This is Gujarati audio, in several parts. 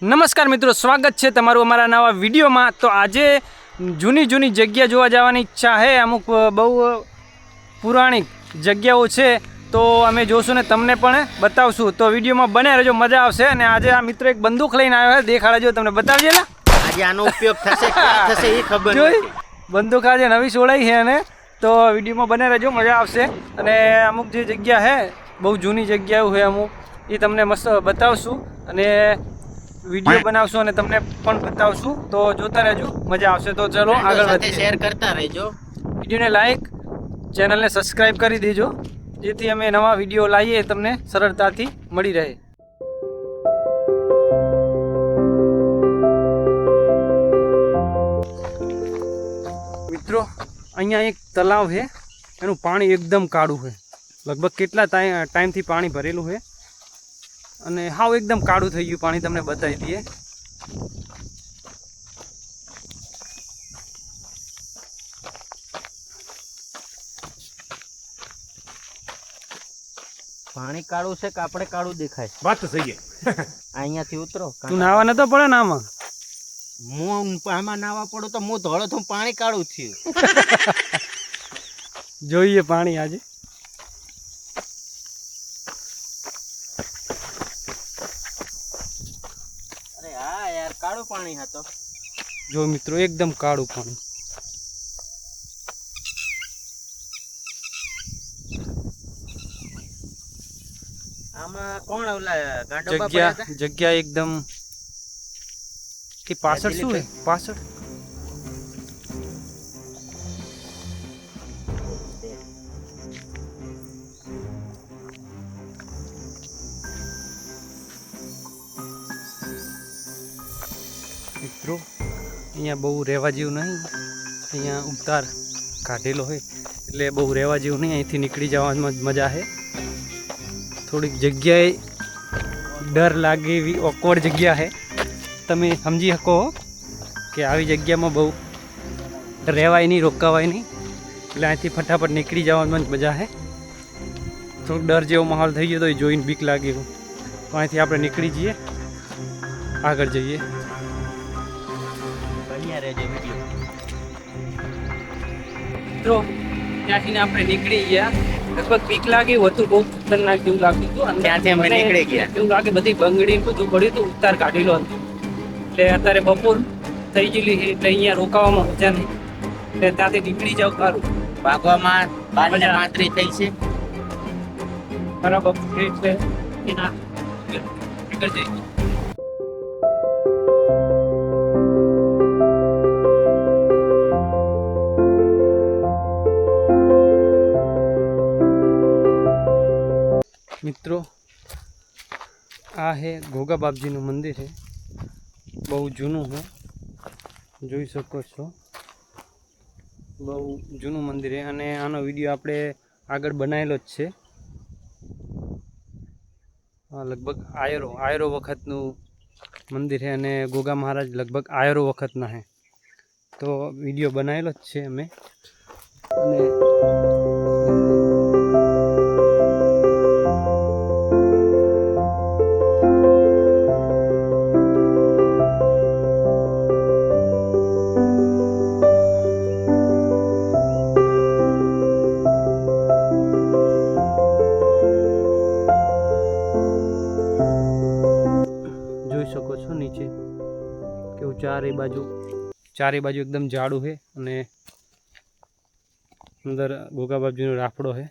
નમસ્કાર મિત્રો, સ્વાગત છે તમારું અમારા નવા વિડીયોમાં। તો આજે જૂની જગ્યા જોવા જવાની ઈચ્છા છે। અમુક બહુ પુરાણી જગ્યાઓ છે, તો અમે જોશું ને તમને પણ બતાવશું। તો વિડીયોમાં બને રહેજો, મજા આવશે। અને આજે આ મિત્રો એક બંદૂક લઈને આવ્યો છે, દેખાડજો તમને, બતાવજે લા આજે આનો ઉપયોગ થશે ક્યાં થશે એ ખબર નથી। બંદૂક આજે નવી સોળાઈ છે અને તો વિડીયોમાં બને રહેજો, મજા આવશે। અને અમુક જે જગ્યા છે બહુ જૂની જગ્યાઓ છે અમુક, એ તમને મસ્ત બતાવશું અને વિડીયો બનાવશું અને તમને પણ બતાવશું। તો જોતા રહેજો, મજા આવશે। તો ચલો આગળ વધીએ, શેર કરતા રહેજો, વિડીયોને લાઈક, ચેનલને સબસ્ક્રાઈબ કરી દેજો, જેથી અમે નવા વિડીયો લાવીએ તમને સરળતાથી મળી રહે। મિત્રો, અહીંયા એક તલાવ છે, એનું પાણી એકદમ કાળું છે। લગભગ કેટલા ટાઈમથી પાણી ભરેલું છે અને હાવ એકદમ કાળું થઈ ગયું પાણી, તમને બતાવી દઈએ। પાણી કાળું છે કે આપણે કાળું દેખાય? વાત તો સહી છે। અહીંયાથી ઉતરો, તું નાવા નતો પડે ને આમાં? હું આમાં નાવા પડું તો હું ધોળો થયું, પાણી કાળું થયું। જોઈએ પાણી આજે। અરે હા યાર, કાળું પાણી હતો। જો મિત્રો, એકદમ કાળું પાણી। આમાં કોણ ઓલા ગાંડોબા પડ્યા હતા? જગ્યા એકદમ કે પાછળ શું છે? પાછળ મિત્રો, અહીંયા બહુ રહેવા જેવું નહીં। અહીંયા ઉતાર કાઢેલો હોય એટલે બહુ રહેવા જેવું નહીં। અહીંથી નીકળી જવામાં મજા છે। થોડીક જગ્યાએ ડર લાગે એવી ઓકવર્ડ જગ્યા છે, તમે સમજી શકો કે આવી જગ્યામાં બહુ રહેવાય નહીં, રોકાવાય નહીં, એટલે અહીંથી ફટાફટ નીકળી જવામાં જ મજા છે। થોડુંક ડર જેવો માહોલ થઈ ગયો તો એ જોઈને બીક લાગે એવું, તો અહીંથી આપણે નીકળી જઈએ, આગળ જઈએ। બન્યા રહેજો વિડીયો। મિત્રો, ત્યાંથી આપણે નીકળી ગયા। લગભગ બીક લાગી હતું, બહુ ખતરનાક જેવું લાગતું હતું। અને ત્યાંથી અમે નીકળી ગયા। એવું લાગે બધી બંગડી બધું પડ્યું હતું, ઉતાર કાઢેલો હતો। એટલે અત્યારે બપોર થઈ ગયેલી છે, એટલે અહીંયા રોકાવામાં મજા નહીં, એટલે ત્યાંથી નીકળી જાવ સારું। ભાગવામાં 12:35 થઈ છે। બરાબર છે, એટલે એના નીકળ જઈએ। મિત્રો, આ છે ગોગા બાપજીનું મંદિર છે, બહુ જૂનું છે, જોઈ શકો છો, બહુ જૂનું મંદિર છે। અને આનો વિડીયો આપણે આગળ બનાવેલો જ છે। લગભગ આયરો વખતનું મંદિર છે અને ગોગા મહારાજ લગભગ આયરો વખતના છે, તો વિડીયો બનાવેલો જ છે અમે। અને જોઈ શકો છો નીચે કેવું ચારે બાજુ એકદમ જાડું છે અને અંદર ગોગા બાપજીનો રાફડો છે,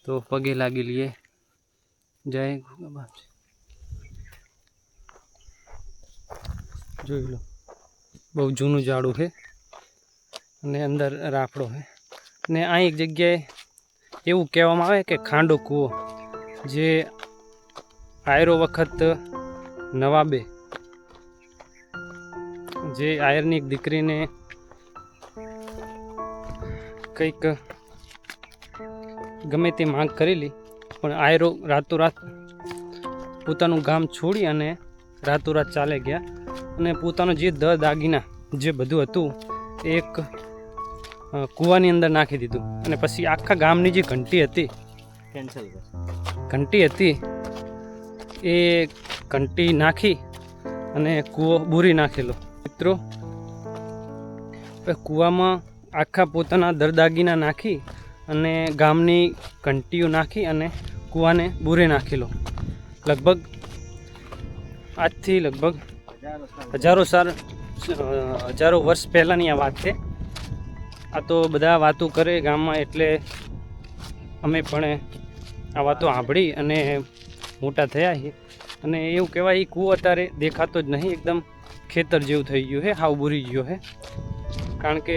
તો પગે લાગી લઈએ। જય ગોગા બાપજી। જોઈ લો, બહુ જૂનું જાડું છે અને અંદર રાફડો છે। અને આ એક જગ્યાએ એવું કહેવામાં આવે કે ખાંડો કૂવો, જે આયરો વખત નવાબે જે આયરની એક દીકરીને કંઈક ગમે તે માંગ કરેલી, પણ આયરો રાતોરાત પોતાનું ગામ છોડી અને રાતોરાત ચાલે ગયા અને પોતાનો જે દાગીના જે બધું હતું એક કૂવાની અંદર નાખી દીધું। અને પછી આખા ગામની જે ઘંટી હતી, ઘંટી હતી, એ ઘંટી નાખી અને કૂવો બૂરી નાખેલો. મિત્રો કૂવામાં આખા પોતાના દરદાગીના નાખી અને ગામની ઘંટીઓ નાખી અને કૂવાને બૂરી નાખેલો. લગભગ આજથી લગભગ હજારો વર્ષ પહેલાંની આ વાત છે. આ તો બધા વાતો કરે ગામમાં, એટલે અમે પણ આ વાતો સાંભળી અને મોટા થયા છીએ. અને એવું કહેવાય એ કૂવો અત્યારે દેખાતો જ નહીં, એકદમ ખેતર જેવું થઈ ગયું છે, હાવ બુરી ગયો છે. કારણ કે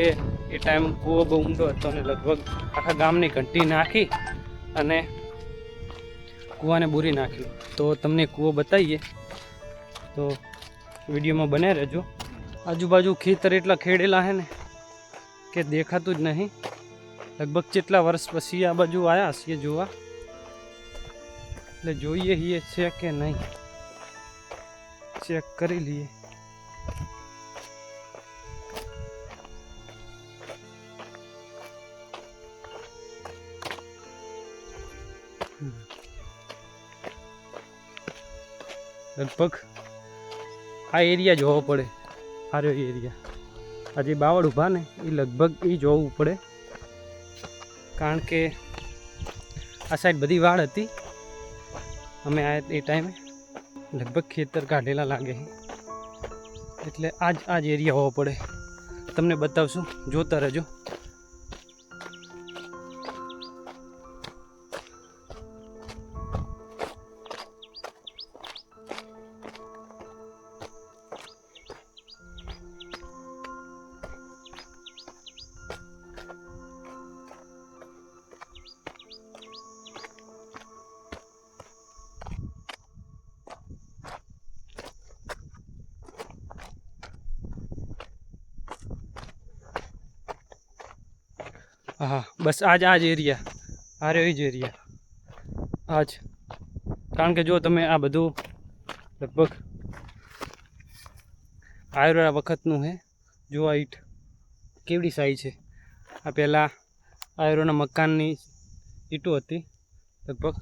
એ ટાઈમ કૂવો બહુ ઊંડો હતો અને લગભગ આખા ગામની ઘંટી નાખી અને કૂવાને બૂરી નાખ્યું. તો તમને કૂવો બતાવીએ, તો વિડીયોમાં બને રહેજો. આજુબાજુ ખેતર એટલા ખેડેલા છે ને કે દેખાતું જ નહીં. લગભગ કેટલા વર્ષ પછી આ બાજુ આવ્યા છીએ જોવા, એટલે જોઈએ એ છે કે નહીં, ચેક કરી લઈએ. લગભગ આ એરિયા જોવો પડે, સારો એરિયા. આ જે બાવળ ઊભા ને એ લગભગ એ જોવું પડે, કારણ કે આ સાઈડ બધી વાડ હતી. અમે આવ્યા એ ટાઈમે લગભગ ખેતર કાઢેલા લાગે છે, એટલે આ જ એરિયા હોવો પડે. તમને બતાવશું, જોતા રહેજો. હા, બસ આ જ એરિયા, આ રહ્યો એ જ એરિયા, આ જ. કારણ કે જો તમે આ બધું લગભગ આયુર્વેદ વખતનું છે. જો આ ઈંટ કેવડી સાઈ છે. આ પહેલાં આયુર્વેદના મકાનની ઈંટો હતી લગભગ.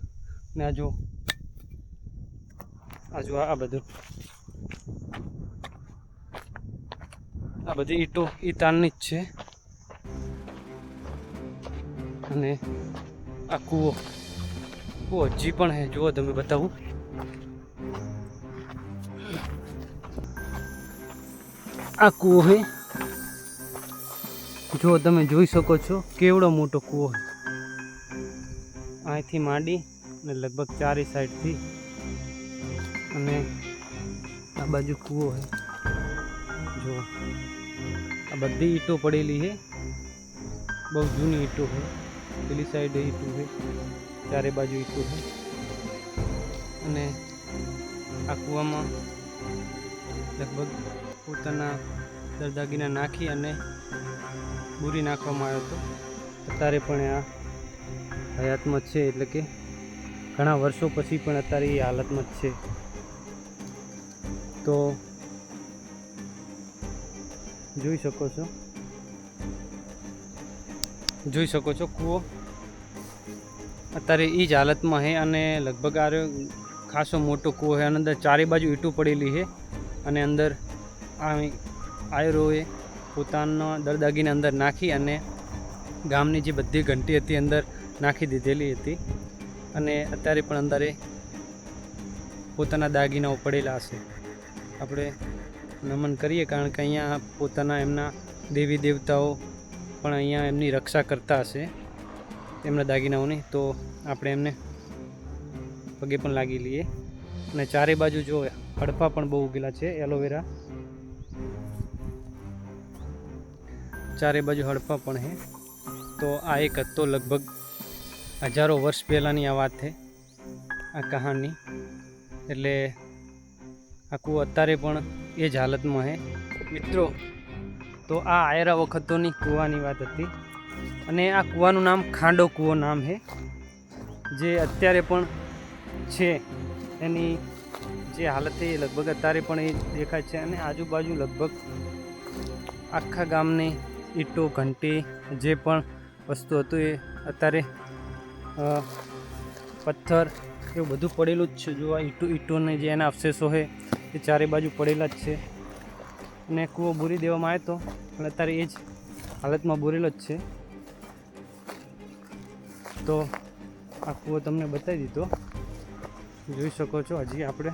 ને આ જો આ બધું, આ બધી ઈંટો એ તાલની જ છે. અને આ કૂવો હજી પણ છે, જુઓ તમે બતાવું. આ કૂવો છે, જો તમે જોઈ શકો છો કેવડો મોટો કૂવો છે. અહીંથી માંડી ને લગભગ ચારે સાઈડથી, અને આ બાજુ કૂવો છે. જો આ બધી ઈંટો પડેલી છે, બહુ જૂની ઈંટો છે. પેલી સાઈડ ઈંટું છે, ચારે બાજુ ઈંટું છે. અને આ કૂવામાં લગભગ પોતાના દરદાગીના નાખી અને બૂરી નાખવામાં આવ્યો હતો. અત્યારે પણ આ હયાતમાં જ છે, એટલે કે ઘણા વર્ષો પછી પણ અત્યારે એ હાલતમાં જ છે. તો જોઈ શકો છો કૂવો અત્યારે એ જ હાલતમાં છે. અને લગભગ આ ખાસો મોટો કૂવો છે, અને અંદર ચારે બાજુ ઈંટું પડેલી છે. અને અંદર આયરોએ પોતાના દરદાગીને અંદર નાખી અને ગામની જે બધી ઘંટી હતી અંદર નાખી દીધેલી હતી. અને અત્યારે પણ અંદરે પોતાના દાગીનાઓ પડેલા હશે. આપણે નમન કરીએ, કારણ કે અહીંયા પોતાના એમના દેવી દેવતાઓ પણ અહીંયા એમની રક્ષા કરતા હશે, એમના દાગીનાઓની. તો આપણે એમને પગે પણ લાગી લઈએ. અને ચારે બાજુ જો હડપા પણ બહુ ઉગેલા છે, એલોવેરા. ચારે બાજુ હડપા પણ છે. તો આ એક હતો, લગભગ હજારો વર્ષ પહેલાંની આ વાત છે, આ કહાની. એટલે આ કૂવો અત્યારે પણ એ જ હાલતમાં છે. મિત્રો, તો આ આયરા વખતોની કૂવાની વાત હતી. અને આ કૂવાનું નામ ખાંડો કૂવો નામ છે, જે અત્યારે પણ છે. એની જે હાલત છે એ લગભગ અત્યારે પણ એ દેખાય છે. અને આજુબાજુ લગભગ આખા ગામની ઈંટો, ઘંટી, જે પણ વસ્તુ હતું એ અત્યારે પથ્થર એવું બધું પડેલું જ છે. જો આ ઈંટોને જે એના અવશેષો છે એ ચારે બાજુ પડેલા જ છે અને કૂવો બોરી દેવામાં આવ્યો હતો પણ અત્યારે એ જ હાલતમાં બોરેલો જ છે. તો આ કૂવો તમને બતાવી દીધો, જોઈ શકો છો. હજી આપણે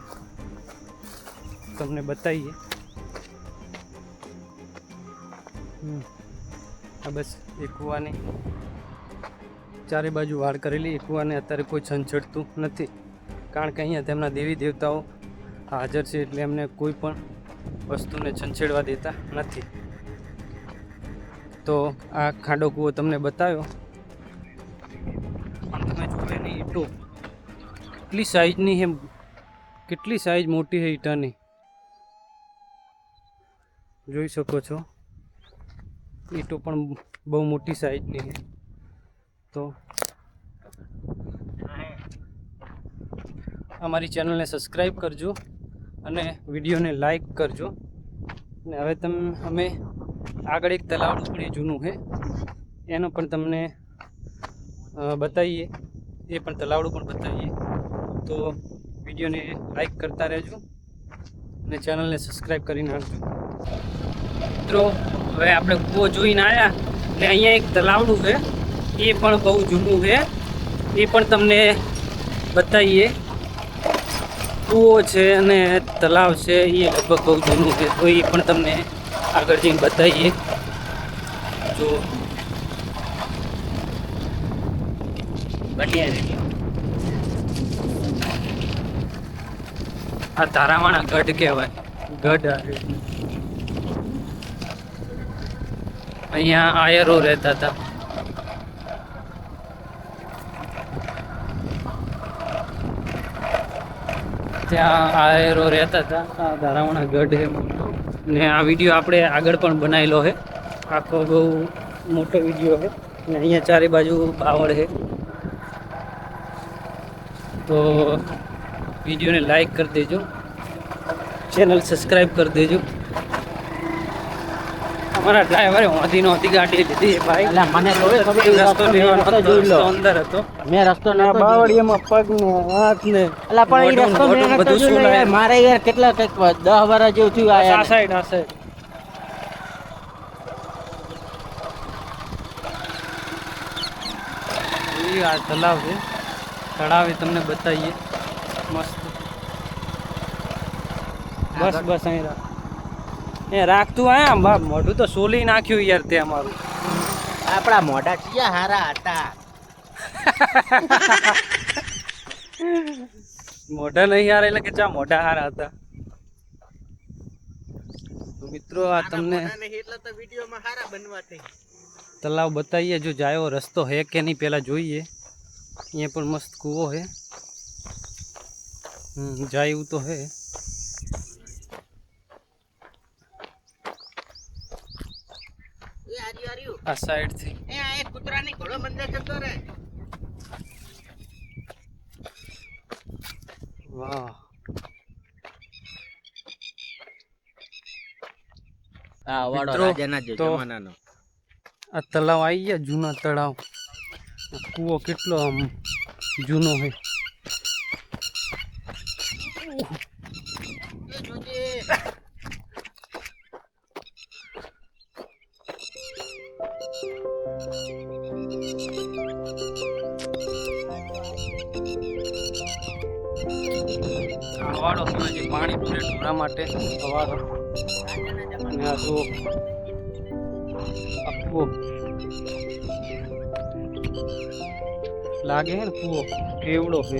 તમને બતાવીએ. આ બસ એ કૂવાની ચારે બાજુ વાડ કરેલી. એ કૂવાને અત્યારે કોઈ છંછેડતું નથી, કારણ કે અહીંયા તેમના દેવી દેવતાઓ હાજર છે, એટલે એમને કોઈ પણ વસ્તુને છંછેડવા દેતા નથી. તો આ ખાડો કૂવો તમને બતાવ્યો. પણ તમે જુઓ એની ઈંટો કેટલી સાઈઝની છે, કેટલી સાઈઝ મોટી છે ઈંટાની, જોઈ શકો છો. ઈંટો પણ બહુ મોટી સાઈઝની છે. તો અમારી ચેનલને સબસ્ક્રાઈબ કરજો અને વિડીયોને લાઈક કરજો. અને હવે અમે આગળ એક તલાવડું પણ એ જૂનું છે એનો પણ તમને બતાવીએ, એ પણ તલાવડું પણ બતાવીએ. તો વિડીયોને લાઈક કરતા રહેજો અને ચેનલને સબસ્ક્રાઈબ કરી નાખજો. મિત્રો હવે આપણે કૂવો જોઈને આવ્યા ને અહીંયા એક તલાવડું છે, એ પણ બહુ જૂનું છે, એ પણ તમને બતાવીએ. કૂવો છે અને તલાવ છે, એ લગભગ બહુ જૂનું છે, તો એ પણ તમને આગળ જઈને બતાવીએ. જો આ ધારાવાળા ગઢ કહેવાય. ગઢ અહીંયા આયરો રહેતા હતા. ત્યાં આયરો રહેતા હતા. આ ધારાવાળા ગઢ છે મોટો, ને આ વિડીયો આપણે આગળ પણ બનાવેલો છે. આખો બહુ મોટો વિડીયો છે ને અહીંયા ચારે બાજુ બાવળ છે. તો વિડીયોને લાઈક કરી દેજો, ચેનલ સબસ્ક્રાઈબ કરી દેજો. અમારા ડ્રાઈવરે હોતી ગાડી લીધી ભાઈ. મને રસ્તો લેવાનો હતો, રસ્તો અંદર હતો. મેં રસ્તો બાવળીયામાં પગ ને હાથ ને બધું શું મારે યાર કેટલા કંઈક 10 વર્ષ જેવું થયું. આ સાઈડ આ તલાવ છે, તળાવ એ તમને બતાવીએ. મસ્ત. બસ અહીં રાખતું આયા મોઢું તો સોલી નાખ્યું યાર તે અમારું. આપણા મોઢા ક્યાં હારા હતા. મોઢા નહીં હારા એટલે કે ચા મોઢા હારા હતા. તો મિત્રો આ તમને તલાવ બતાવીએ. જો જાયો રસ્તો હે કે નહીં પેલા જોઈએ. અહીંયા પણ મસ્ત કૂવો હે. જાય એવું તો હે. આ સાઈડ થી કૂતરાની ઘોડો બંધ જતો રે. વાહ, આ વાડો રાજાના જમાનાનો. આ તળાવ આવી ગયા, જૂના તળાવ. કૂવો કેટલો આમ જૂનો છે. વાડો પાણી પૂરે ઢોરા માટે વાડો. અને આ જો કૂવો લાગે છે ને, કૂવો કેવડો છે.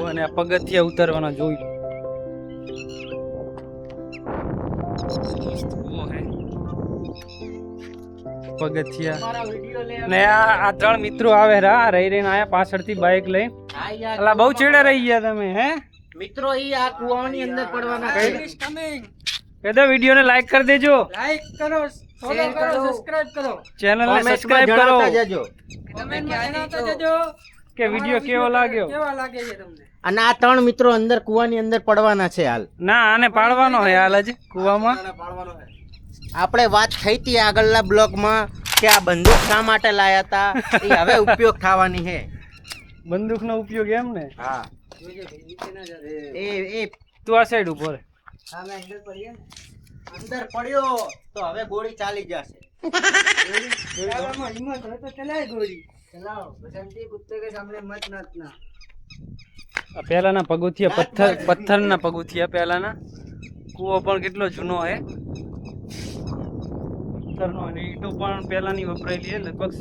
અને આ પગથિયા ઉતારવાના જોઈ. પગથિયા ને આ 3 મિત્રો આવે રહી રહીને આયા પાછળથી બાઇક લઈ. અલા બહુ ચેડે રહી ગયા તમે. હે મિત્રો ઈ આ કુવાની અંદર પડવાના છે. કહી દો વિડીયોને લાઈક કરી દેજો, લાઈક કરો, ફોલો કરો, સબસ્ક્રાઇબ કરો, ચેનલને સબસ્ક્રાઇબ કરો, જજો કમેન્ટમાં જણાવતા જજો કે વિડીયો કેવો લાગ્યો. કેવા લાગે છે તમને. અને આ 3 મિત્રો અંદર કુવાની અંદર પડવાના છે હાલ. ના, આને પાડવાનો હે હાલ જ કુવામાં. આપણે વાત થઈ હતી આગળના બ્લોગમાં કે આ બંદૂક શા માટે લાયા હતા એ હવે ઉપયોગ થવાની છે. બંદૂકનો ઉપયોગ એમ ને. હા એ તું આ સાઈડ ઉભો રહે. અંદર પડ્યો તો હવે ગોળી ચાલી જશે. હિંમત હોય તો ચલાય ગોળી. ચલાવો બસંતી કુત્તે કે સામને મત નાચના. આ પહેલાના પગથિયા પથ્થરના પગથિયા પહેલાના. કૂવો પણ કેટલો જૂનો હે. પથ્થરનો અને ઈંટો પણ પહેલાની વપરાયેલી હે. લગભગ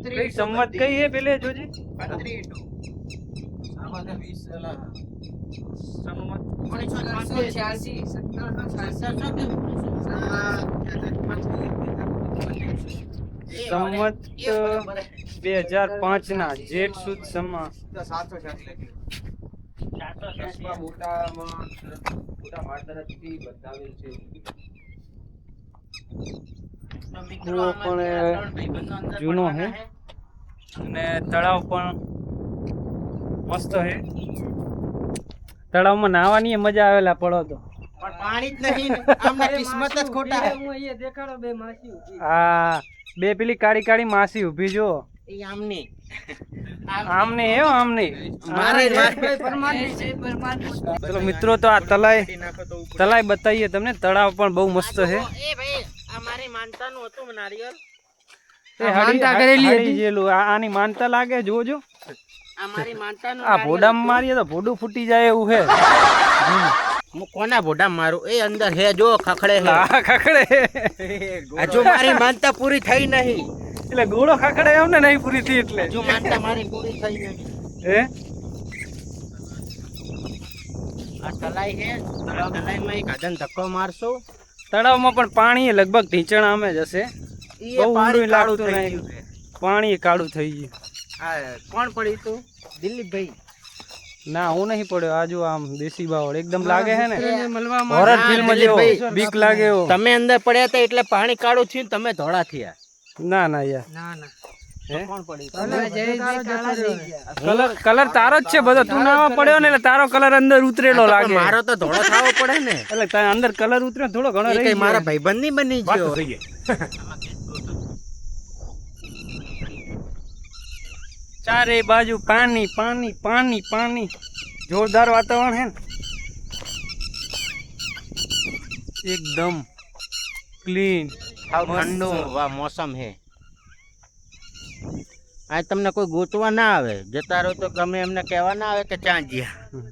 કઈ સંવત કઈ હે પેલે જોજે. 35 ઈંટો. આમાં 20 સંવત 2005 ના જેઠ સુદ સમા. કૂવો પણ જૂનો હે અને તળાવ પણ મસ્ત હે. તળાવમાં નાહવાની મજા આવેલા પડો તો. પણ પાણી જ નહીં ને. આમને કિસ્મત જ ખોટા હે. હું અહીંયા દેખાડો બે માસી ઊભી. હા બે પેલી કાળી કાળી માસી ઊભી જો. એ આમની આમને હે આમને. પરમાત્મા ચલો મિત્રો તો આ તલાઈ બતાવીએ તમને. તળાવ પણ બહુ મસ્ત છે. એ ભાઈ આ મારી માનતાનું હતું નારિયેળ. માનતા કરેલી હતી. આની માનતા લાગે જોજો. આ મારી માનતાનું આ ભોડામાં મારીએ તો ભોડું ફૂટી જાય એવું છે. હું કોના ભોડા મારું એ અંદર હે જો ખખડે હે. આ ખખડે હજુ મારી માનતા પૂરી થઈ નહીં. એટલે ગોળો ખખડે એમ ને નહીં પૂરી થઈ એટલે. હજુ માનતા મારી પૂરી થઈ નહીં. હે આ તલાઈ હે. તલાઈમાં એક આદન ધક્કો મારશો. તળાવમાં પણ પાણી લગભગ ઢીંચણ આમે જ હશે. ઈ બહુ પાણી ઊંડું કાળું લાગતું થઈ નહીં. ગયું છે. પાણી કાળું થઈ ગયું. આ કોણ પડ્યું તું? દિલીપભાઈ. ના હું નહીં પડ્યો. આજુ આમ દેશી બાવળ એકદમ લાગે છે ને. મળવા હોરર હા, ફિલ્મ જેવો દિલીપભાઈ. બીક લાગે એવો. તમે અંદર પડ્યા હતા એટલે પાણી કાળું થયું ને તમે ધોળા થયા. ના ના યાર. ના ના હે કોણ પડ્યું? કલર તારો જ છે બધો. તું નાવા પડ્યો ને એટલે તારો કલર અંદર ઉતરેલો આ તો લાગે. મારો તો ધોળો થવો પડે ને. એટલે તારા અંદર કલર ઉતર્યો થોડો ઘણો એ રહી કઈ ગયો. મારા ભાઈબંધ ની બની ગયો. ચારે બાજુ પાણી પાણી પાણી પાણી. જોરદાર વાતાવરણ હે ને. એકદમ ક્લીન. હાવ ઠંડુ મોસમ હે. આ તમને કોઈ ગોતવા ના આવે. જતા રહો તો ગમે એમને કહેવા ના આવે કે ત્યાં જ્યાં.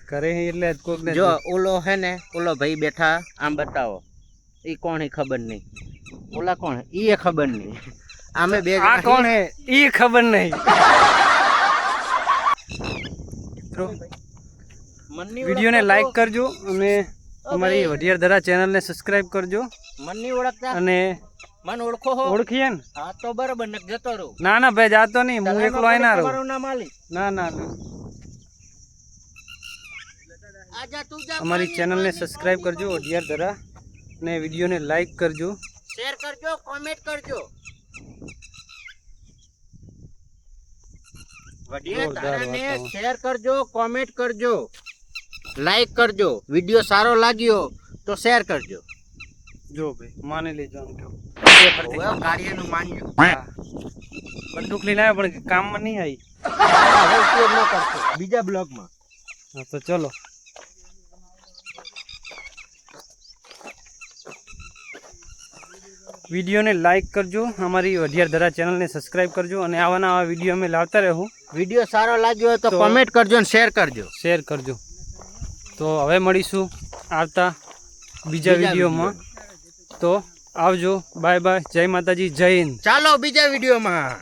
કરે હે એટલે જ કોક ને જો ઓલો હે ને ઓલો ભાઈ બેઠા આમ બતાવો. ઈ કોણ હે ખબર નહીં. ઓલા કોણ હે ઈ ખબર નહીં. આમે બે આ કોણ હે ઈ ખબર નહીં. મિત્રો વિડીયોને લાઈક કરજો અને અમારી વઢિયાર ધરા ચેનલને સબસ્ક્રાઇબ કરજો. મન નહીં ઓળખતા અને મન ઓળખો હો. ઓળખીએ ને. હા તો બરોબર ને જતો રહો. ના ના ભાઈ જાતો નહીં. હું એકલો અહીં ના રહું. તમારું નામ આલી. ના ના ના. આજા તું જા. અમારી ચેનલને સબસ્ક્રાઇબ કરજો વઢિયાર ધરા અને વિડીયોને લાઈક કરજો. શેર કરજો, કોમેન્ટ કરજો. વઢિયાર જોરદાર ધારાને વાતાવરણ. શેર કરજો, કોમેન્ટ કરજો, લાઈક કરજો. વિડીયો સારો લાગ્યો તો શેર કરજો. જો ભાઈ માની લેજો આમ તો. ઓય કાર્યનું માનજો. હા. બંદૂક લઈને આવ્યો પણ કામમાં નહીં આવી. હવે ઉપયોગ ન કરશો બીજા બ્લોગમાં. હા તો ચલો. વિડીયોને લાઈક કરજો. અમારી વઢિયાર ધરા ચેનલને સબસ્ક્રાઇબ કરજો અને આવા નવા વિડીયો અમે લાવતા રહેવું. વિડીયો સારો લાગ્યો હોય તો તો કોમેન્ટ કરજો અને શેર કરજો. શેર કરજો. તો હવે મળીશું આવતા બીજા વિડીયોમાં. તો આવજો. Bye bye. જય માતાજી. જય હિન્દ. ચાલો બીજા વિડીયોમાં.